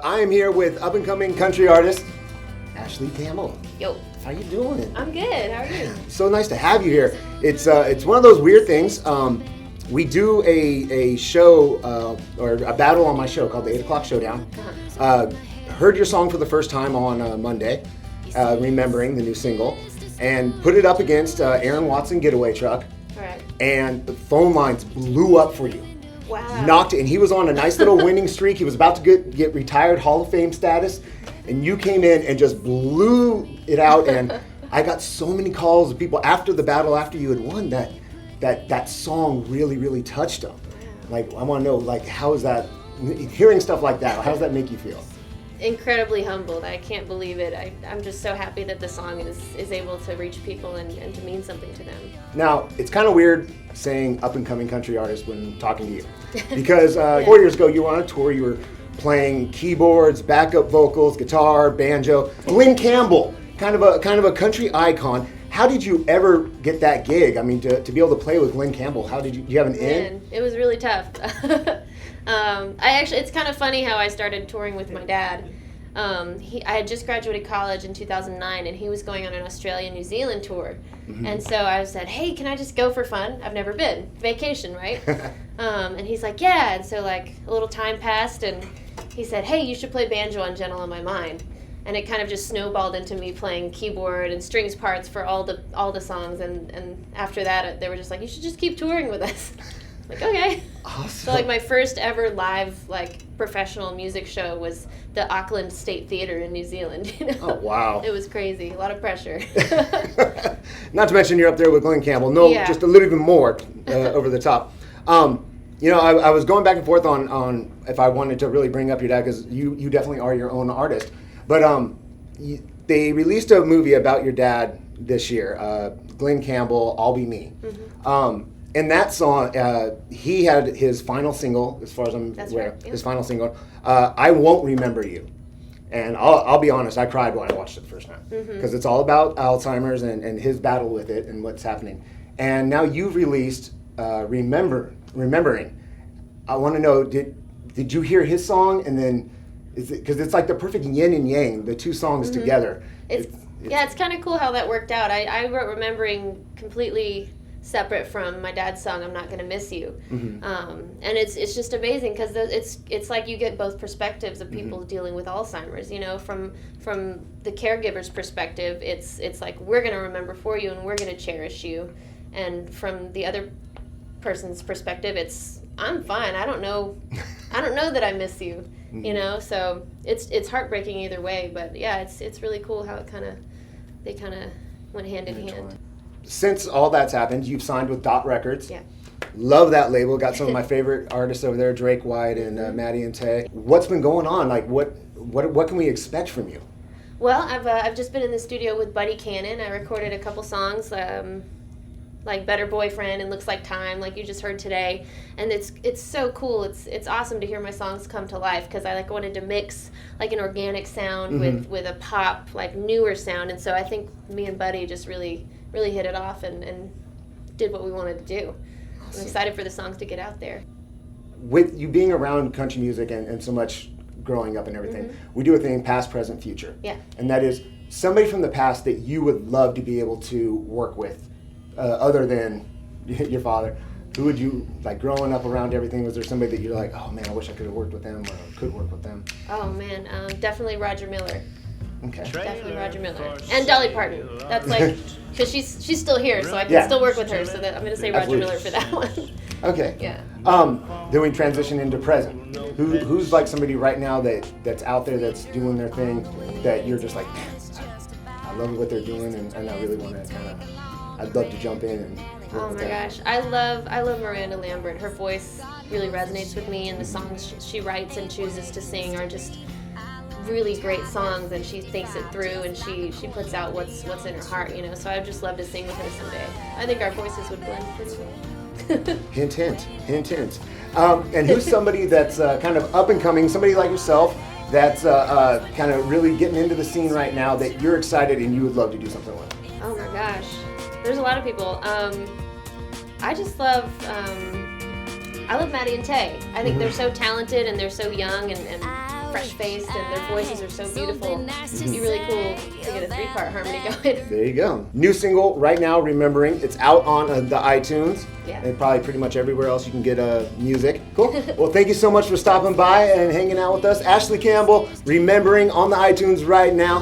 I am here with up-and-coming country artist, Ashley Campbell. Yo. How you doing? I'm good. How are you? So nice to have you here. It's one of those weird things. We do a show or a battle on my show called the 8 O'Clock Showdown. Heard your song for the first time on Monday, Remembering, the new single, and put it up against Aaron Watson Getaway Truck. Right. And the phone lines blew up for you. Wow. Knocked it, and he was on a nice little winning streak. He was about to get retired Hall of Fame status, and you came in and just blew it out. And I got so many calls of people after the battle, after you had won, that song really touched them. Like, I want to know, like, how is that? Hearing stuff like that, how does that make you feel? Incredibly humbled. I can't believe it. I'm just so happy that the song is able to reach people and to mean something to them. Now, it's kind of weird saying up-and-coming country artist when talking to you. Because 4 years ago, you were on a tour, you were playing keyboards, backup vocals, guitar, banjo. Glenn Campbell, kind of a country icon. How did you ever get that gig? I mean, to be able to play with Glenn Campbell, how did you have an in? It was really tough. It's kind of funny how I started touring with my dad. I had just graduated college in 2009, and he was going on an Australia-New Zealand tour. Mm-hmm. And so I said, hey, can I just go for fun? I've never been. Vacation, right? And he's like, yeah. And so, like, a little time passed, and he said, hey, you should play banjo on Gentle on My Mind. And it kind of just snowballed into me playing keyboard and strings parts for all the songs. And after that, they were just like, you should just keep touring with us. Like, okay. Awesome. So, like, my first ever live, like, professional music show was the Auckland State Theatre in New Zealand, you know? Oh, wow. It was crazy. A lot of pressure. Not to mention you're up there with Glenn Campbell. No, yeah. Just a little bit more over the top. You know, I was going back and forth on if I wanted to really bring up your dad, because you definitely are your own artist. But they released a movie about your dad this year, Glenn Campbell, I'll Be Me. Mm-hmm. And that song, he had his final single, as far as I'm aware, right, yeah. His final single, I Won't Remember You. And I'll be honest, I cried when I watched it the first time. Because it's all about Alzheimer's and his battle with it and what's happening. And now you've released Remembering. I want to know, did you hear his song? And then, because it's like the perfect yin and yang, the two songs together. It's kind of cool how that worked out. I wrote Remembering completely separate from my dad's song, I'm Not Gonna Miss You. Mm-hmm. And it's just amazing because it's like you get both perspectives of people dealing with Alzheimer's. You know, from the caregiver's perspective, it's like, we're gonna remember for you and we're gonna cherish you. And from the other person's perspective, it's, I'm fine, I don't know that I miss you. You know, so it's heartbreaking either way, but yeah, it's really cool how they kind of went hand in hand. Since all that's happened, you've signed with Dot Records. Yeah. Love that label. Got some of my favorite artists over there, Drake White and Maddie and Tay. What's been going on? Like, what can we expect from you? Well, I've just been in the studio with Buddy Cannon. I recorded a couple songs, like Better Boyfriend and Looks Like Time, like you just heard today. And it's so cool. It's awesome to hear my songs come to life because I wanted to mix like an organic sound with a pop, like newer sound. And so I think me and Buddy just really hit it off and did what we wanted to do. Awesome. I'm excited for the songs to get out there. With you being around country music and so much growing up and everything, we do a thing, past, present, future. Yeah. And that is somebody from the past that you would love to be able to work with, other than your father. Who would you, like, growing up around everything, was there somebody that you're like, oh man, I wish I could have worked with them or could work with them? Oh man, definitely Roger Miller. Okay. Definitely Roger Miller. And Dolly Parton. That's like, because she's still here, so I can still work with her, so that I'm going to say Roger Miller for that one. Okay. Yeah. Then we transition into present. Who's like somebody right now that's out there that's doing their thing that you're just like, man, I love what they're doing and I really want to I'd love to jump in and oh my gosh, I love Miranda Lambert. Her voice really resonates with me, and the songs she writes and chooses to sing are just really great songs, and she thinks it through and she puts out what's in her heart, you know. So I'd just love to sing with her someday. I think our voices would blend pretty well. Hint, hint, hint, hint. And who's somebody that's kind of up and coming, somebody like yourself that's kind of really getting into the scene right now that you're excited and you would love to do something with? Oh my gosh, there's a lot of people. I just love I love Maddie and Tay. I think they're so talented and they're so young and fresh faced and their voices are so beautiful. It'd be really cool to get a 3-part harmony going. There you go. New single right now, Remembering. It's out on the iTunes. Yeah. And probably pretty much everywhere else you can get music. Cool. Well, thank you so much for stopping by and hanging out with us. Ashley Campbell, Remembering on the iTunes right now.